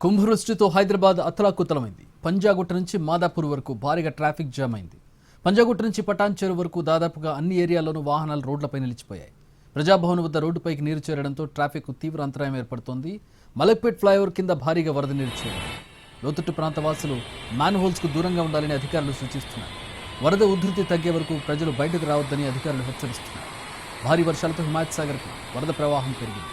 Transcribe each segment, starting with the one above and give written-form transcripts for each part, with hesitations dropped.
కుంభవృష్టితో హైదరాబాద్ అతలాకుతలమైంది. పంజాగుట్ట నుంచి మాదాపూర్ వరకు భారీగా ట్రాఫిక్ జామ్ అయింది. పంజాగుట్ట నుంచి పటాన్ చెరువు వరకు దాదాపుగా అన్ని ఏరియాల్లోనూ వాహనాలు రోడ్లపై నిలిచిపోయాయి. ప్రజాభవన్ వద్ద రోడ్డుపైకి నీరు చేరడంతో ట్రాఫిక్ తీవ్ర అంతరాయం ఏర్పడుతోంది. మలక్పేట్ ఫ్లైఓవర్ కింద భారీగా వరద నీరు చేరింది. లోతట్టు ప్రాంత వాసులు మ్యాన్హోల్స్కు దూరంగా ఉండాలని అధికారులు సూచిస్తున్నారు. వరద ఉధృతి తగ్గే వరకు ప్రజలు బయటకు రావద్దని అధికారులు హెచ్చరిస్తున్నారు. భారీ వర్షాలతో హిమాయత్ సాగర్కు వరద ప్రవాహం పెరిగింది.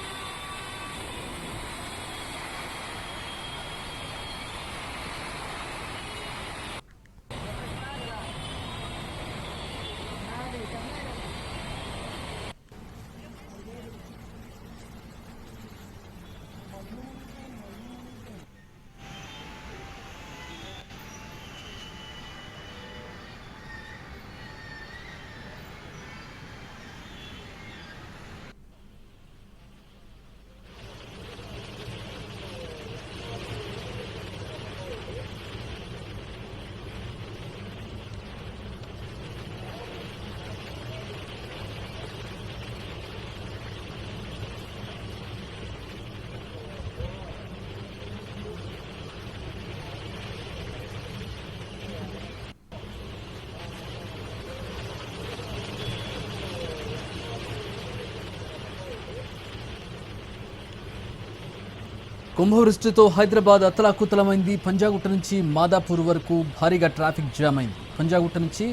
కుంభవృష్టితో హైదరాబాద్ అతలాకుతలమైంది. పంజాగుట్ట నుంచి మాదాపూర్ వరకు భారీగా ట్రాఫిక్ జామ్ అయింది. పంజాగుట్ట నుంచి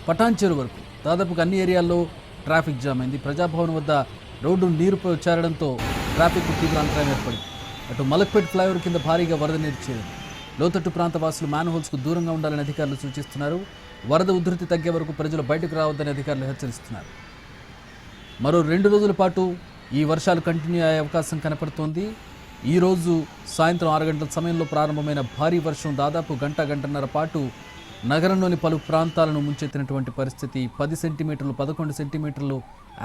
పటాన్ చెరువు వరకు దాదాపుగా అన్ని ఏరియాల్లో ట్రాఫిక్ జామ్ అయింది. ప్రజాభవన్ వద్ద రోడ్డు నీరు చేరడంతో ట్రాఫిక్ తీవ్ర అంతరాయం ఏర్పడింది. అటు మలక్పేట్ ఫ్లైఓవర్ కింద భారీగా వరద నీరు చేరింది. లోతట్టు ప్రాంత వాసులు మ్యాన్హోల్స్కు దూరంగా ఉండాలని అధికారులు సూచిస్తున్నారు. వరద ఉధృతి తగ్గే వరకు ప్రజలు బయటకు రావద్దని అధికారులు హెచ్చరిస్తున్నారు. మరో 2 రోజుల పాటు ఈ వర్షాలు కంటిన్యూ అయ్యే అవకాశం కనపడుతోంది. ఈ రోజు సాయంత్రం 6 గంటల సమయంలో ప్రారంభమైన భారీ వర్షం దాదాపు గంటన్నర పాటు నగరంలోని పలు ప్రాంతాలను ముంచెత్తినటువంటి పరిస్థితి. 10 సెంటీమీటర్లు 11 సెంటీమీటర్లు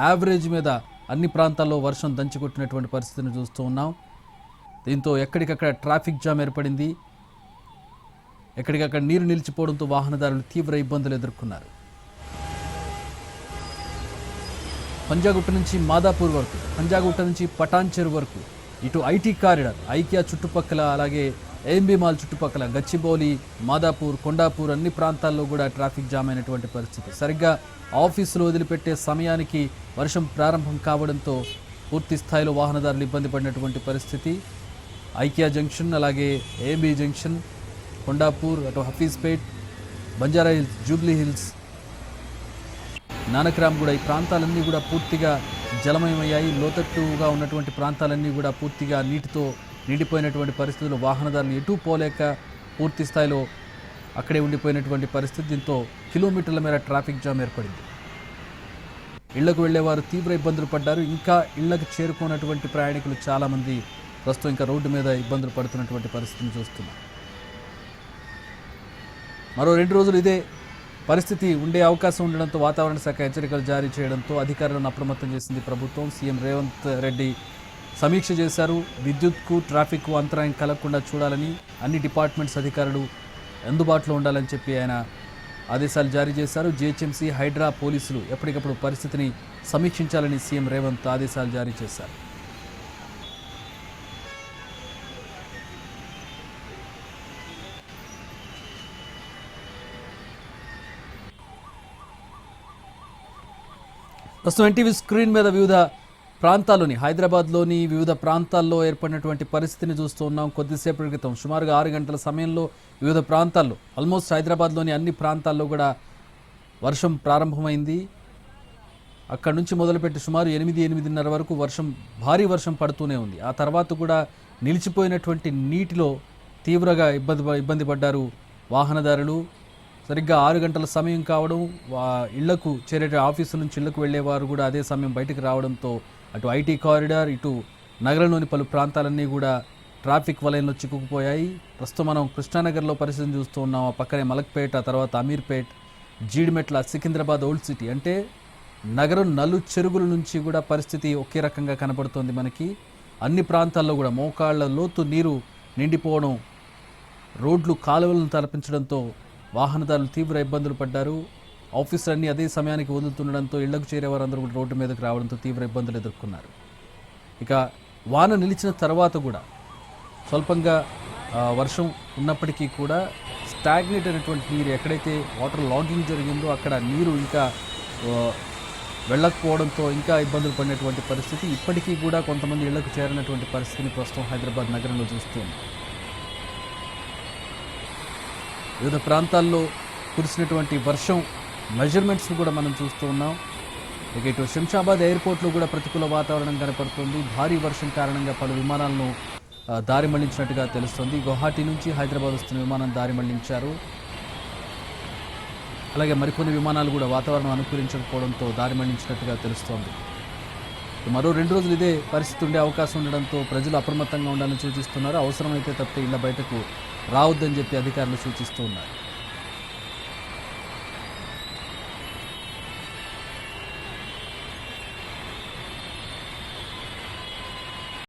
యావరేజ్ మీద అన్ని ప్రాంతాల్లో వర్షం దంచికొట్టినటువంటి పరిస్థితిని చూస్తూ ఉన్నాం. దీంతో ఎక్కడికక్కడ ట్రాఫిక్ జామ్ ఏర్పడింది. ఎక్కడికక్కడ నీరు నిలిచిపోవడంతో వాహనదారులు తీవ్ర ఇబ్బందులు ఎదుర్కొన్నారు. పంజాగుట్ట నుంచి మాదాపూర్ వరకు, పంజాగుట్ట నుంచి పటాన్ చెరువు వరకు, ఇటు ఐటీ కారిడార్, ఐకియా చుట్టుపక్కల, అలాగే ఏఎంబీ మాల్ చుట్టుపక్కల, గచ్చిబౌలి, మాదాపూర్, కొండాపూర్ అన్ని ప్రాంతాల్లో కూడా ట్రాఫిక్ జామ్ అయినటువంటి పరిస్థితి. సరిగ్గా ఆఫీసులు వదిలిపెట్టే సమయానికి వర్షం ప్రారంభం కావడంతో పూర్తి స్థాయిలో వాహనదారులు ఇబ్బంది పడినటువంటి పరిస్థితి. ఐకియా జంక్షన్, అలాగే ఏఎంబీ జంక్షన్, కొండాపూర్, అటు Hafeezpet, Banjara hills, Jubilee hills, Nanakram కూడా, ఈ ప్రాంతాలన్నీ కూడా పూర్తిగా జలమయమయ్యాయి. లోతట్టుగా ఉన్నటువంటి ప్రాంతాలన్నీ కూడా పూర్తిగా నీటితో నిండిపోయినటువంటి పరిస్థితుల్లో వాహనదారులు ఎటూ పోలేక పూర్తి స్థాయిలో అక్కడే ఉండిపోయినటువంటి పరిస్థితి. దీంతో కిలోమీటర్ల మేర ట్రాఫిక్ జామ్ ఏర్పడింది. ఇళ్లకు వెళ్లేవారు తీవ్ర ఇబ్బందులు పడ్డారు. ఇంకా ఇళ్లకు చేరుకున్నటువంటి ప్రయాణికులు చాలామంది ప్రస్తుతం ఇంకా రోడ్డు మీద ఇబ్బందులు పడుతున్నటువంటి పరిస్థితిని చూస్తున్నాం. మరో 2 రోజులు ఇదే పరిస్థితి ఉండే అవకాశం ఉండడంతో వాతావరణ శాఖ హెచ్చరికలు జారీ చేయడంతో అధికారులను అప్రమత్తం చేసింది ప్రభుత్వం. సీఎం రేవంత్ రెడ్డి సమీక్ష చేశారు. విద్యుత్కు, ట్రాఫిక్కు అంతరాయం కలగకుండా చూడాలని, అన్ని డిపార్ట్మెంట్స్ అధికారులు అందుబాటులో ఉండాలని చెప్పి ఆయన ఆదేశాలు జారీ చేశారు. జీహెచ్ఎంసీ, హైడ్రా, పోలీసులు ఎప్పటికప్పుడు పరిస్థితిని సమీక్షించాలని సీఎం రేవంత్ ఆదేశాలు జారీ చేశారు. ప్రస్తుతం ఎన్టీవీ స్క్రీన్ మీద వివిధ ప్రాంతాల్లోని, హైదరాబాద్లోని వివిధ ప్రాంతాల్లో ఏర్పడినటువంటి పరిస్థితిని చూస్తూ ఉన్నాం. కొద్దిసేపటి క్రితం సుమారుగా 6 గంటల సమయంలో వివిధ ప్రాంతాల్లో, ఆల్మోస్ట్ హైదరాబాద్లోని అన్ని ప్రాంతాల్లో కూడా వర్షం ప్రారంభమైంది. అక్కడి నుంచి మొదలుపెట్టి సుమారు 8-8:30 వరకు భారీ వర్షం పడుతూనే ఉంది. ఆ తర్వాత కూడా నిలిచిపోయినటువంటి నీటిలో తీవ్రంగా ఇబ్బంది పడ్డారు వాహనదారులు. సరిగ్గా 6 గంటల సమయం కావడం, ఇళ్లకు చేరే ఆఫీసుల నుంచి ఇళ్లకు వెళ్లేవారు కూడా అదే సమయం బయటకు రావడంతో అటు ఐటీ కారిడార్, ఇటు నగరంలోని పలు ప్రాంతాలన్నీ కూడా ట్రాఫిక్ వలయంలో చిక్కుకుపోయాయి. ప్రస్తుతం మనం కృష్ణానగర్లో పరిస్థితిని చూస్తూ ఉన్నాం. ఆ పక్కనే మలక్పేట, తర్వాత అమీర్పేట్, జీడిమెట్ల, సికింద్రాబాద్ ఓల్డ్ సిటీ, అంటే నగరం నలు చెరుగుల నుంచి కూడా పరిస్థితి ఒకే రకంగా కనబడుతోంది మనకి. అన్ని ప్రాంతాల్లో కూడా మోకాళ్ల లోతు నీరు నిండిపోవడం, రోడ్లు కాలువలను తలపించడంతో వాహనదారులు తీవ్ర ఇబ్బందులు పడ్డారు. ఆఫీసులన్నీ అదే సమయానికి వదులుతుండడంతో ఇళ్లకు చేరేవారందరూ కూడా రోడ్డు మీదకి రావడంతో తీవ్ర ఇబ్బందులు ఎదుర్కొన్నారు. ఇక వాన నిలిచిన తర్వాత కూడా స్వల్పంగా వర్షం ఉన్నప్పటికీ కూడా స్టాగ్నేట్ అయినటువంటి నీరు ఎక్కడైతే వాటర్ లాగింగ్ జరిగిందో అక్కడ నీరు ఇంకా ఆ, వెళ్ళకపోవడంతో ఇంకా ఇబ్బందులు పడినటువంటి పరిస్థితి. ఇప్పటికీ కూడా కొంతమంది ఇళ్లకు చేరినటువంటి పరిస్థితిని ప్రస్తుతం హైదరాబాద్ నగరంలో చూస్తుంది. వివిధ ప్రాంతాల్లో కురిసినటువంటి వర్షం మెజర్మెంట్స్ను కూడా మనం చూస్తూ ఉన్నాం. ఇక ఇటు శంషాబాద్ ఎయిర్పోర్ట్లో కూడా ప్రతికూల వాతావరణం కనపడుతుంది. భారీ వర్షం కారణంగా పలు విమానాలను దారి మళ్లించినట్టుగా తెలుస్తుంది. గువాహటి నుంచి హైదరాబాద్ వస్తున్న విమానం దారి మళ్లించారు. అలాగే మరికొన్ని విమానాలు కూడా వాతావరణం అనుకూలించకపోవడంతో దారి మళ్లించినట్టుగా తెలుస్తోంది. మరో 2 రోజులు ఇదే పరిస్థితి ఉండే అవకాశం ఉండడంతో ప్రజలు అప్రమత్తంగా ఉండాలని సూచిస్తున్నారు. అవసరమైతే తప్పితే ఇళ్ల బయటకు రావద్దని చెప్పి అధికారులు సూచిస్తూ ఉన్నారు.